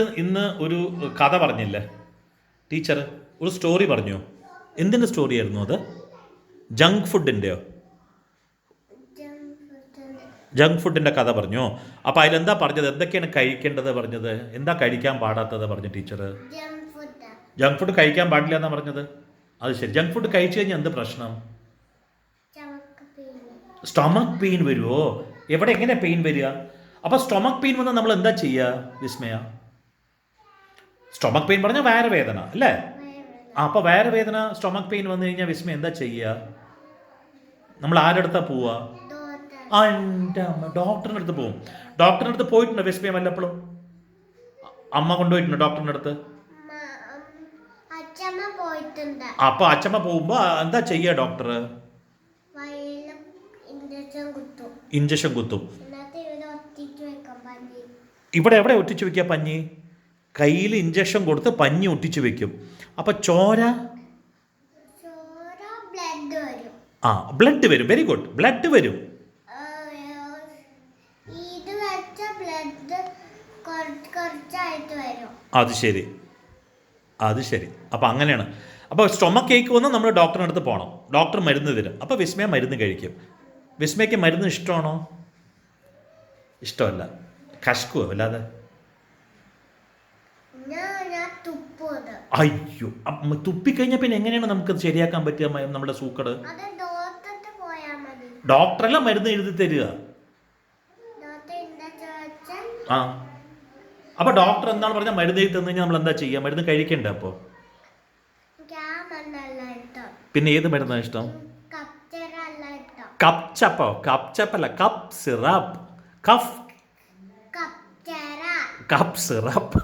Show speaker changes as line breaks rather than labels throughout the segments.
ഇന്ന് ഒരു കഥ പറഞ്ഞില്ലേ ടീച്ചർ? ഒരു സ്റ്റോറി പറഞ്ഞു. എന്തിൻ്റെ സ്റ്റോറി ആയിരുന്നു അത്? ജങ്ക് ഫുഡിൻ്റെയോ? ജങ്ക് ഫുഡിൻ്റെ കഥ പറഞ്ഞു. അപ്പോൾ അതിലെന്താ പറഞ്ഞത്? എന്തൊക്കെയാണ് കഴിക്കേണ്ടത് പറഞ്ഞത്? എന്താ കഴിക്കാൻ പാടാത്തത് പറഞ്ഞു ടീച്ചർ? ജങ്ക് ഫുഡ് കഴിക്കാൻ പാടില്ല എന്നാ പറഞ്ഞത്. അത് ശരി. ജങ്ക് ഫുഡ് കഴിച്ചു കഴിഞ്ഞാൽ എന്ത് പ്രശ്നം? സ്റ്റൊമക്ക് പെയിൻ വരുമോ? എവിടെ എങ്ങനെ പെയിൻ വരിക? അപ്പോൾ സ്റ്റൊമക്ക് പെയിൻ വന്നാൽ നമ്മൾ എന്താ ചെയ്യുക വിസ്മയ? സ്റ്റൊമക്ക് പെയിൻ പറഞ്ഞാൽ വയറുവേദന അല്ലേ? അപ്പോൾ വയറുവേദന സ്റ്റൊമക്ക് പെയിൻ വന്നു കഴിഞ്ഞാൽ വിസ്മയ എന്താ ചെയ്യുക? നമ്മൾ ആരുടെ അടുത്താ പോവുക? എൻ്റെ അമ്മ, ഡോക്ടറിൻ്റെ അടുത്ത് പോവും. ഡോക്ടറിൻ്റെ അടുത്ത് പോയിട്ടുണ്ടോ വിസ്മയ വല്ലപ്പോഴും? അമ്മ കൊണ്ടുപോയിട്ടുണ്ടോ ഡോക്ടറിൻ്റെ അടുത്ത്? അപ്പൊ അച്ഛമ്മ പോകുമ്പോ എന്താ ചെയ്യുക ഡോക്ടർ? ഇഞ്ചക്ഷൻ കുത്തും. ഇവിടെ എവിടെ ഒട്ടിച്ചു വെക്കുക പഞ്ഞി? കയ്യിൽ ഇഞ്ചക്ഷൻ കൊടുത്ത് പഞ്ഞി ഒട്ടിച്ചു വെക്കും. അപ്പൊ ചോര ബ്ലഡ് വരും. Very good. ബ്ലഡ് വരും. അത് ശരി, അത് ശരി. അപ്പം അങ്ങനെയാണ്. അപ്പോൾ സ്റ്റൊമക്ക് കേക്ക് വന്നാൽ നമ്മൾ ഡോക്ടറിൻ്റെ അടുത്ത് പോകണം. ഡോക്ടർ മരുന്ന് തരും. അപ്പോൾ വിസ്മയ മരുന്ന് കഴിക്കും. വിസ്മയ്ക്ക് മരുന്ന് ഇഷ്ടമാണോ? ഇഷ്ടമല്ല. കശക്കുവോ അല്ലാതെ? അയ്യോ, തുപ്പിക്കഴിഞ്ഞാൽ പിന്നെ എങ്ങനെയാണ് നമുക്ക് ശരിയാക്കാൻ പറ്റുക നമ്മുടെ സൂക്കട്? ഡോക്ടറെല്ലാം മരുന്ന് എഴുതി തരിക. ആ, അപ്പൊ ഡോക്ടർ എന്താണ് പറഞ്ഞാൽ മരുന്ന് എഴുതി തന്നു കഴിഞ്ഞാൽ നമ്മൾ എന്താ ചെയ്യുക? മരുന്ന് കഴിക്കണ്ടേ? അപ്പോൾ പിന്നെ ഏത് മരുന്നാണ് ഇഷ്ടം? കപ്ചപ്പോ? കപ്ചപ്പല്ല, cough syrup. Cough syrup.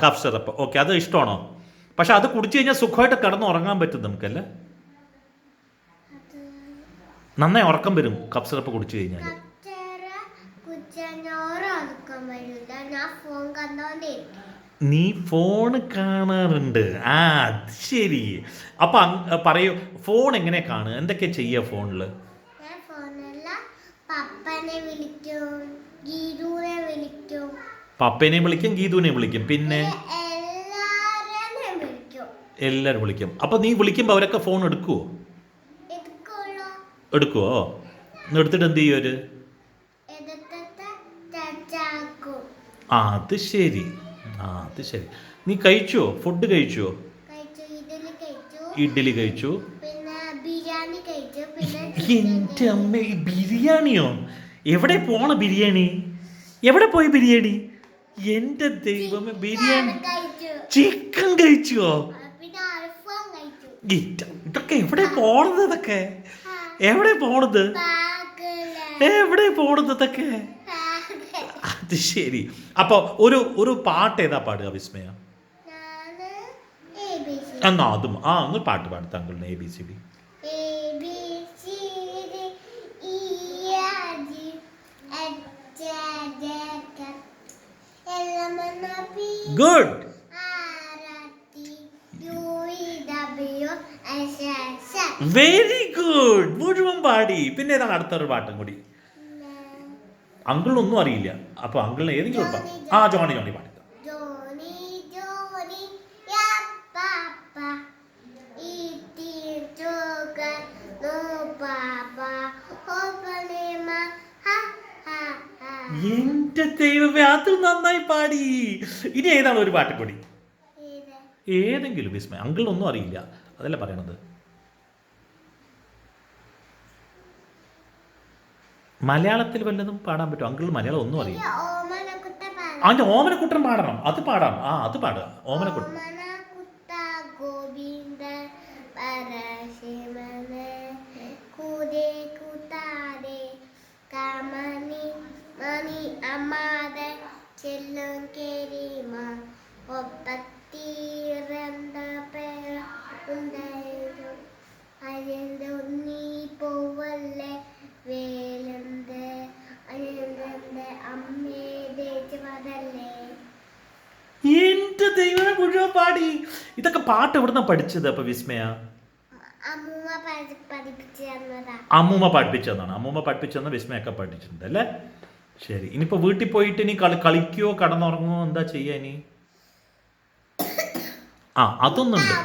Cough syrup. Okay, അത് ഇഷ്ടമാണോ? പക്ഷെ അത് കുടിച്ചു കഴിഞ്ഞാൽ സുഖമായിട്ട് കിടന്ന് ഉറങ്ങാൻ പറ്റും നമുക്കല്ലേ? നന്നായി ഉറക്കം വരും കപ്പ് സിറപ്പ് കുടിച്ചു കഴിഞ്ഞാൽ. നീ ഫോൺ കാണാറുണ്ട്. ആ, അത് ശരി. അപ്പൊ പറയൂ, ഫോൺ എങ്ങനെ കാണുക? എന്തൊക്കെ ചെയ്യുക ഫോണില്? പപ്പനെ വിളിക്കും, ഗീതുവിനെ വിളിക്കും, പിന്നെ എല്ലാരും വിളിക്കും. അപ്പൊ നീ വിളിക്കുമ്പോ അവരൊക്കെ ഫോൺ എടുക്കുവോ? എടുക്കുവോ? എടുത്തിട്ട് എന്ത് ചെയ്യും അവര്? അത് ശരി, അത് ശരി. നീ കഴിച്ചോ? ഫുഡ് കഴിച്ചോ? ഇഡ്ഡലി കഴിച്ചു. എൻ്റെ അമ്മ, ബിരിയാണിയോ? എവിടെ പോണ ബിരിയാണി? എവിടെ പോയി ബിരിയാണി? എൻ്റെ ദൈവമേ, ബിരിയാണി. ചിക്കൻ കഴിച്ചോ? ഇതൊക്കെ എവിടെ പോണത്? ഇതൊക്കെ എവിടെ പോണത്? എവിടെ പോണത് ഇതൊക്കെ? അത് ശരി. അപ്പൊ ഒരു പാട്ട് ഏതാ പാടുക വിസ്മയ? എന്നാ അതും ഒന്ന് പാട്ട് പാടും താങ്കളുടെ ABCD. Good, very good. മുഴുവൻ പാടി. പിന്നെ ഏതാണ് അടുത്തൊരു പാട്ടും കൂടി? അങ്കിളിനൊന്നും അറിയില്ല. അപ്പൊ അങ്കിളിന് ഏതെങ്കിലും ജോണി ജോണി പാടി. എന്റെ ദൈവമേ, അത് നന്നായി പാടി. ഇനി ഏതാണ് ഒരു പാട്ടും കൂടി? ഏതെങ്കിലും വിസ്മയ. അങ്കിളിനൊന്നും അറിയില്ല, അതല്ല പറയണത്. മലയാളത്തിൽ വല്ലതും പാടാൻ പറ്റും? അങ്കിൾ മലയാളം ഒന്നും അറിയില്ല. അതിന്റെ ഓമനക്കുട്ടൻ പാടണം. അത് പാടാം. അത് പാടുക. ഓമനക്കുട്ടൻ. എന്റെ ദൈവം, മുഴുവൻ പാടി. ഇതൊക്കെ പാട്ട് എവിടുന്ന പഠിച്ചത് അപ്പൊ വിസ്മയ? അമ്മൂമ്മ പഠിപ്പിച്ചതാണ്. അമ്മൂമ്മ പഠിപ്പിച്ചെന്ന് വിസ്മയൊക്കെ പഠിച്ചിട്ടുണ്ട് അല്ലേ? ശരി. ഇനിയിപ്പോൾ വീട്ടിൽ പോയിട്ട് ഇനി കളിക്കുകയോ കടന്നുറങ്ങുമോ എന്താ ചെയ്യുക ഇനി? അതൊന്നുണ്ട്.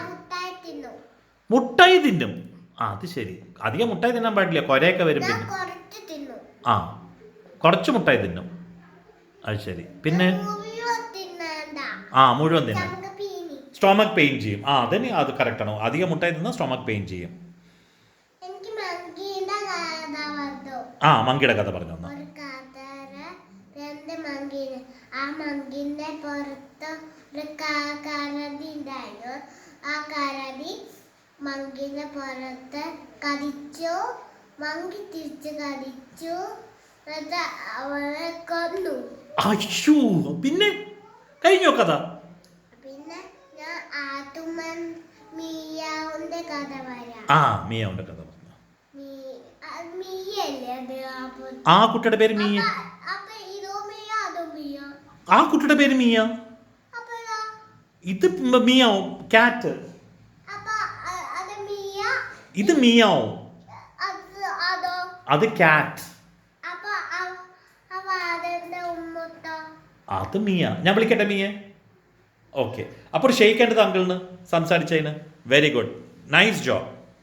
മുട്ടായി തിന്നും. അത് ശരി. അധികം മുട്ടായി തിന്നാൻ പാടില്ല, കൊരയൊക്കെ വരും. പിന്നെ കുറച്ച് മുട്ടായി തിന്നും. അത് ശരി. പിന്നെ മുഴുവൻ തിന്നും. സ്റ്റൊമക് പെയിൻ ചെയ്യും. അതന്നെ, അത് കറക്റ്റാണോ? അധികം മുട്ടായി തിന്നാൽ സ്റ്റൊമക് പെയിൻ ചെയ്യും. മങ്കിയുടെ കഥ പറഞ്ഞു തന്നാ.
ആ മങ്കിന്റെ പുറത്ത് ഒരു കരടി ഉണ്ടായിരുന്നു. ആ കരടി മങ്കിന്റെ പുറത്ത് കടിച്ചു. മങ്കി തിരിച്ച് കടിച്ചു. അവളെ കൊന്നു.
പിന്നെ കഴിഞ്ഞോ കഥ?
പിന്നെ ഞാൻ ആട്ടുമ്മൻ മിയാവിന്റെ കഥ പറയാം.
മിയാവിന്റെ കഥ പറഞ്ഞു.
മിയല്ലേ
ആ കുട്ടിയുടെ പേര് മിയ. ആ കുട്ടിയുടെ പേര് മിയ. ഇത് മിയാവും, കാറ്റ്. ഇത് മിയാവും, അത് കാറ്റ്. അത് മിയ. ഞാൻ വിളിക്കട്ടെ മിയെ? ഓക്കെ. അപ്പോൾ ഷെയ്ക്കേണ്ടത് അങ്കിളിന് സംസാരിച്ചതിന്. Very good, nice job.